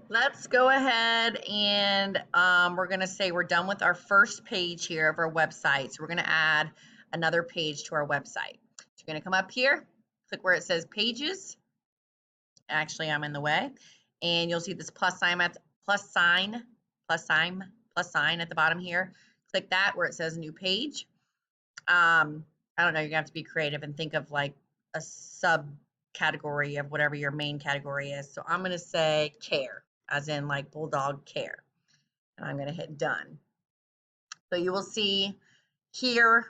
let's go ahead and we're going to say we're done with our first page here of our website. So we're going to add another page to our website. So you're going to come up here, click where it says pages. Actually, I'm in the way. And you'll see this plus sign at the bottom here. Click that where it says new page. I don't know, you're gonna have to be creative and think of like a subcategory of whatever your main category is. So I'm gonna say care, as in like bulldog care. And I'm gonna hit done. So you will see here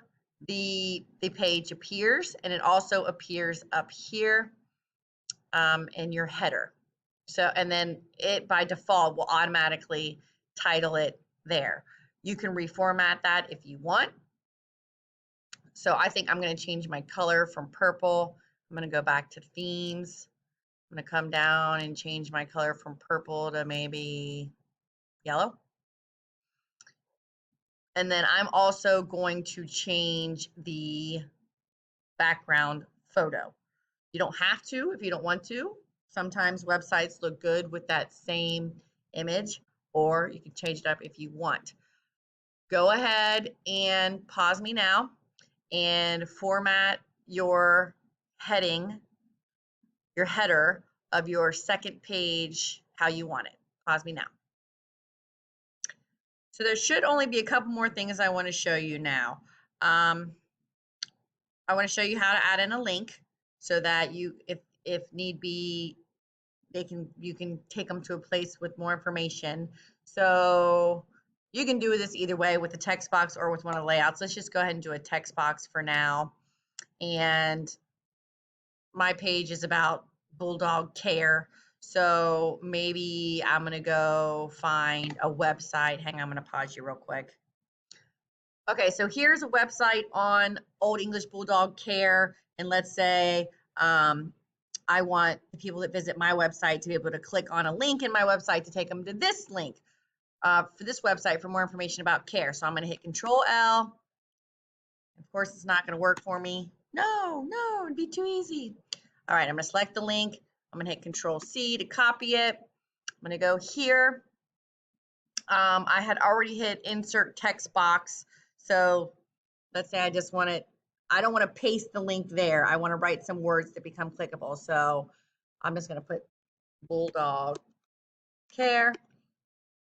the page appears, and it also appears up here in your header. So, and then it by default will automatically title it there. You can reformat that if you want. So I think I'm going to change my color from purple. I'm going to go back to themes. I'm going to come down and change my color from purple to maybe yellow. And then I'm also going to change the background photo. You don't have to if you don't want to. Sometimes websites look good with that same image, or you can change it up if you want. Go ahead and pause me now and format your heading, your header of your second page how you want it. Pause me now. So there should only be a couple more things I want to show you now. I want to show you how to add in a link so that you, if need be, you can take them to a place with more information. So you can do this either way, with a text box or with one of the layouts. Let's just go ahead and do a text box for now. And my page is about bulldog care. So maybe I'm going to go find a website. Hang on, I'm going to pause you real quick. Okay, so here's a website on Old English Bulldog Care. And let's say I want the people that visit my website to be able to click on a link in my website to take them to this link for this website for more information about care. So I'm going to hit Control L. Of course, it's not going to work for me. No, it'd be too easy. All right, I'm going to select the link. I'm going to hit Control C to copy it. I'm going to go here. I had already hit Insert Text Box. So let's say I just want it. I don't want to paste the link there. I want to write some words that become clickable. So I'm just going to put bulldog care.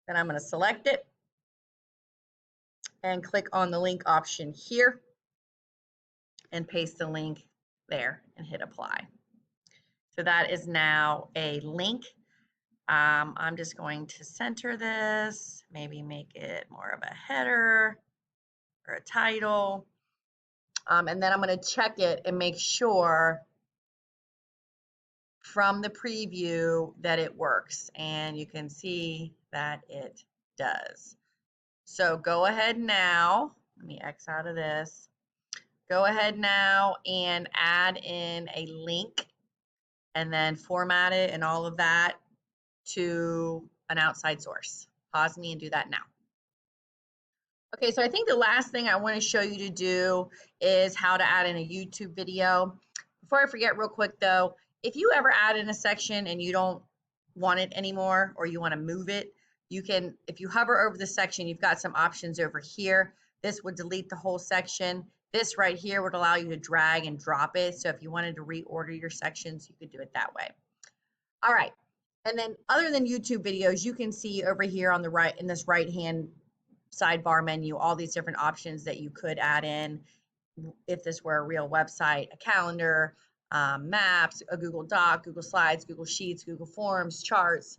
Then I'm going to select it and click on the link option here and paste the link there and hit apply. So that is now a link. I'm just going to center this, maybe make it more of a header or a title. And then I'm going to check it and make sure from the preview that it works. And you can see that it does. So go ahead now. Let me X out of this. Go ahead now and add in a link and then format it and all of that to an outside source. Pause me and do that now. Okay, so I think the last thing I want to show you to do is how to add in a YouTube video. Before I forget real quick though, if you ever add in a section and you don't want it anymore or you want to move it, you can, if you hover over the section, you've got some options over here. This would delete the whole section. This right here would allow you to drag and drop it. So if you wanted to reorder your sections, you could do it that way. All right. And then other than YouTube videos, you can see over here on the right, in this right-hand sidebar menu, all these different options that you could add in if this were a real website: a calendar, maps, a Google Doc, Google Slides, Google Sheets, Google Forms, charts,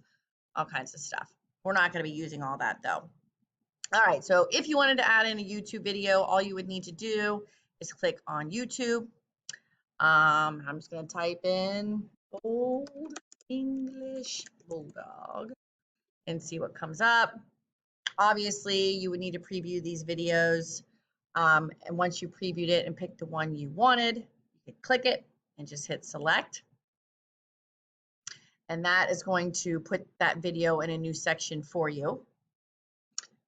all kinds of stuff. We're not going to be using all that though. All right, so if you wanted to add in a YouTube video, all you would need to do is click on YouTube. I'm just going to type in Old English Bulldog and see what comes up. Obviously, you would need to preview these videos. And once you previewed it and picked the one you wanted, you could click it and just hit select. And that is going to put that video in a new section for you.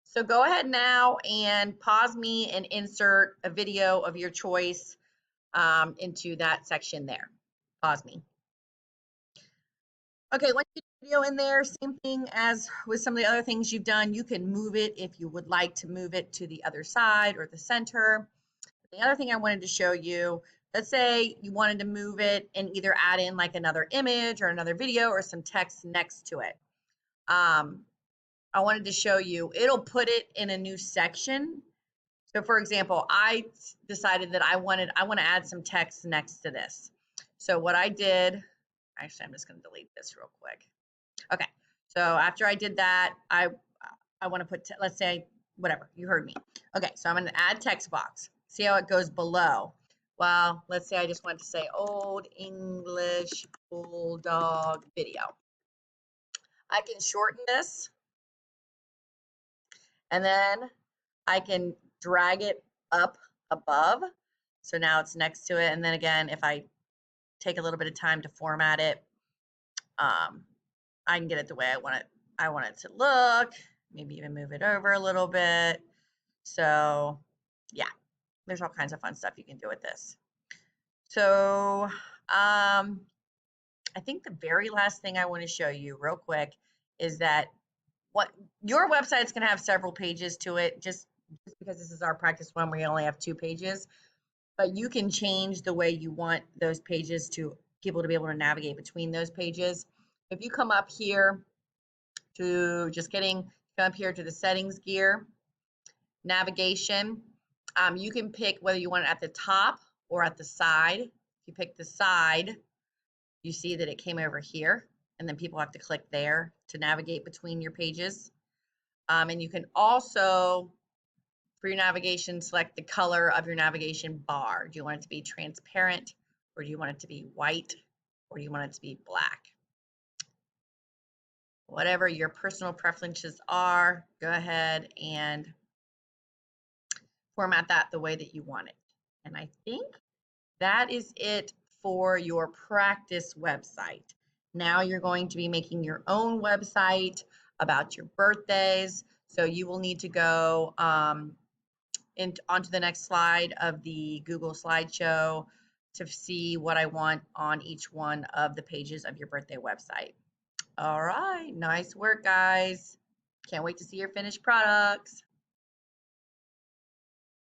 So go ahead now and pause me and insert a video of your choice into that section there. Pause me. Okay, once you video in there, same thing as with some of the other things you've done. You can move it if you would like to move it to the other side or the center. The other thing I wanted to show you, let's say you wanted to move it and either add in like another image or another video or some text next to it. I wanted to show you, it'll put it in a new section. So for example, I decided that I want to add some text next to this. So what I did, actually, I'm just going to delete this real quick. Okay. So after I did that, I want to put, let's say, whatever, you heard me. Okay. So I'm going to add text box. See how it goes below. Well, let's say I just want to say Old English Bulldog video. I can shorten this. And then I can drag it up above. So now it's next to it. And then again, if I take a little bit of time to format it, I can get it the way I want it to look, maybe even move it over a little bit. So yeah, there's all kinds of fun stuff you can do with this. So I think the very last thing I want to show you real quick is that what your website's going to have several pages to it, just because this is our practice one, we only have 2 pages, but you can change the way you want those pages to people to be able to navigate between those pages. If you come up here to come up here to the settings gear, navigation, you can pick whether you want it at the top or at the side. If you pick the side, you see that it came over here, and then people have to click there to navigate between your pages. And you can also, for your navigation, select the color of your navigation bar. Do you want it to be transparent, or do you want it to be white, or do you want it to be black? Whatever your personal preferences are, go ahead and format that the way that you want it. And I think that is it for your practice website. Now you're going to be making your own website about your birthdays. So you will need to go onto the next slide of the Google slideshow to see what I want on each one of the pages of your birthday website. All right, nice work, guys. Can't wait to see your finished products.